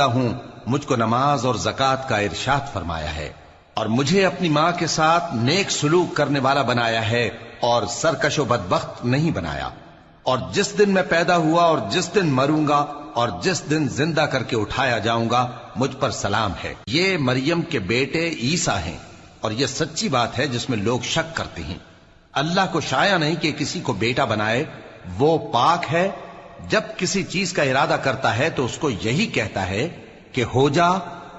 ہوں مجھ کو نماز اور زکات کا ارشاد فرمایا ہے، اور مجھے اپنی ماں کے ساتھ نیک سلوک کرنے والا بنایا ہے اور سرکش و بدبخت نہیں بنایا، اور جس دن میں پیدا ہوا اور جس دن مروں گا اور جس دن زندہ کر کے اٹھایا جاؤں گا مجھ پر سلام ہے۔ یہ مریم کے بیٹے عیسیٰ ہیں، اور یہ سچی بات ہے جس میں لوگ شک کرتے ہیں۔ اللہ کو شایع نہیں کہ کسی کو بیٹا بنائے، وہ پاک ہے۔ جب کسی چیز کا ارادہ کرتا ہے تو اس کو یہی کہتا ہے کہ ہو جا،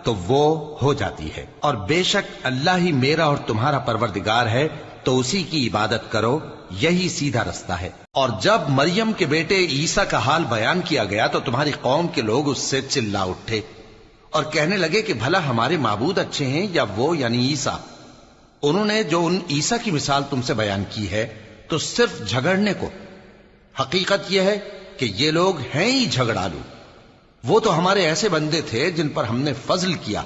تو وہ ہو جاتی ہے۔ اور بے شک اللہ ہی میرا اور تمہارا پروردگار ہے، تو اسی کی عبادت کرو، یہی سیدھا رستہ ہے۔ اور جب مریم کے بیٹے عیسیٰ کا حال بیان کیا گیا تو تمہاری قوم کے لوگ اس سے چلا اٹھے اور کہنے لگے کہ بھلا ہمارے معبود اچھے ہیں یا وہ یعنی عیسیٰ؟ انہوں نے جو ان عیسیٰ کی مثال تم سے بیان کی ہے تو صرف جھگڑنے کو۔ حقیقت یہ ہے کہ یہ لوگ ہیں ہی جھگڑالو۔ وہ تو ہمارے ایسے بندے تھے جن پر ہم نے فضل کیا،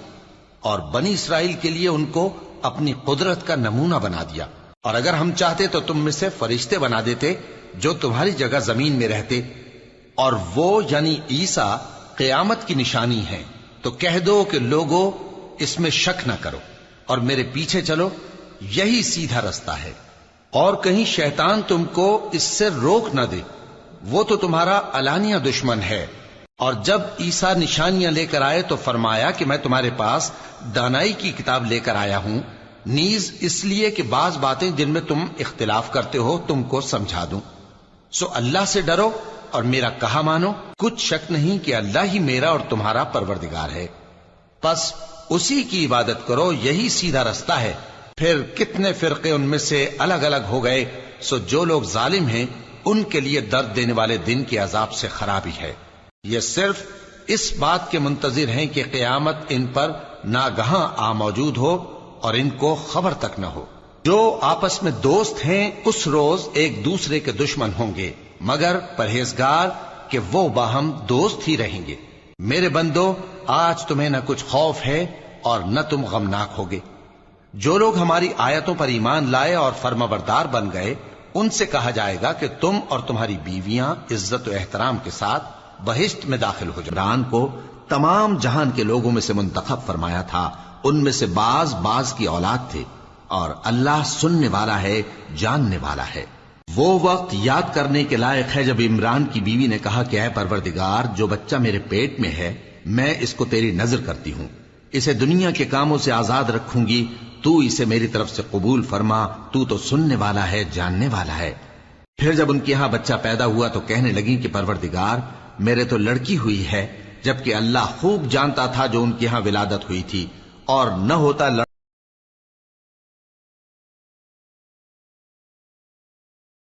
اور بنی اسرائیل کے لیے ان کو اپنی قدرت کا نمونہ بنا دیا، اور اگر ہم چاہتے تو تم میں سے فرشتے بنا دیتے جو تمہاری جگہ زمین میں رہتے، اور وہ یعنی عیسیٰ قیامت کی نشانی ہے۔ تو کہہ دو کہ لوگوں اس میں شک نہ کرو اور میرے پیچھے چلو، یہی سیدھا رستہ ہے، اور کہیں شیطان تم کو اس سے روک نہ دے، وہ تو تمہارا علانیہ دشمن ہے۔ اور جب عیسیٰ نشانیاں لے کر آئے تو فرمایا کہ میں تمہارے پاس دانائی کی کتاب لے کر آیا ہوں، نیز اس لیے کہ بعض باتیں جن میں تم اختلاف کرتے ہو تم کو سمجھا دوں۔ سو اللہ سے ڈرو اور میرا کہا مانو، کچھ شک نہیں کہ اللہ ہی میرا اور تمہارا پروردگار ہے، بس اسی کی عبادت کرو، یہی سیدھا رستہ ہے۔ پھر کتنے فرقے ان میں سے الگ الگ ہو گئے، سو جو لوگ ظالم ہیں ان کے لیے درد دینے والے دن کے عذاب سے خرابی ہے۔ یہ صرف اس بات کے منتظر ہیں کہ قیامت ان پر ناگہاں آ موجود ہو اور ان کو خبر تک نہ ہو۔ جو آپس میں دوست ہیں اس روز ایک دوسرے کے دشمن ہوں گے، مگر پرہیزگار کہ وہ باہم دوست ہی رہیں گے۔ میرے بندو، آج تمہیں نہ کچھ خوف ہے اور نہ تم غمناک ہوگے۔ جو لوگ ہماری آیتوں پر ایمان لائے اور فرمانبردار بن گئے، ان سے کہا جائے گا کہ تم اور تمہاری بیویاں عزت و احترام کے ساتھ بہشت میں داخل ہو جاؤ۔ عمران کو تمام جہان کے لوگوں میں سے منتخب فرمایا تھا، ان میں سے بعض کی اولاد تھے، اور اللہ سننے والا ہے، جاننے والا ہے۔ وہ وقت یاد کرنے کے لائق ہے جب عمران کی بیوی نے کہا کہ اے پروردگار، جو بچہ میرے پیٹ میں ہے میں اس کو تیری نظر کرتی ہوں، اسے دنیا کے کاموں سے آزاد رکھوں گی، تو اسے میری طرف سے قبول فرما، تو سننے والا ہے، جاننے والا ہے۔ پھر جب ان کے ہاں بچہ پیدا ہوا تو کہنے لگی کہ پروردگار، میرے تو لڑکی ہوئی ہے، جبکہ اللہ خوب جانتا تھا جو ان کے ہاں ولادت ہوئی تھی، اور نہ ہوتا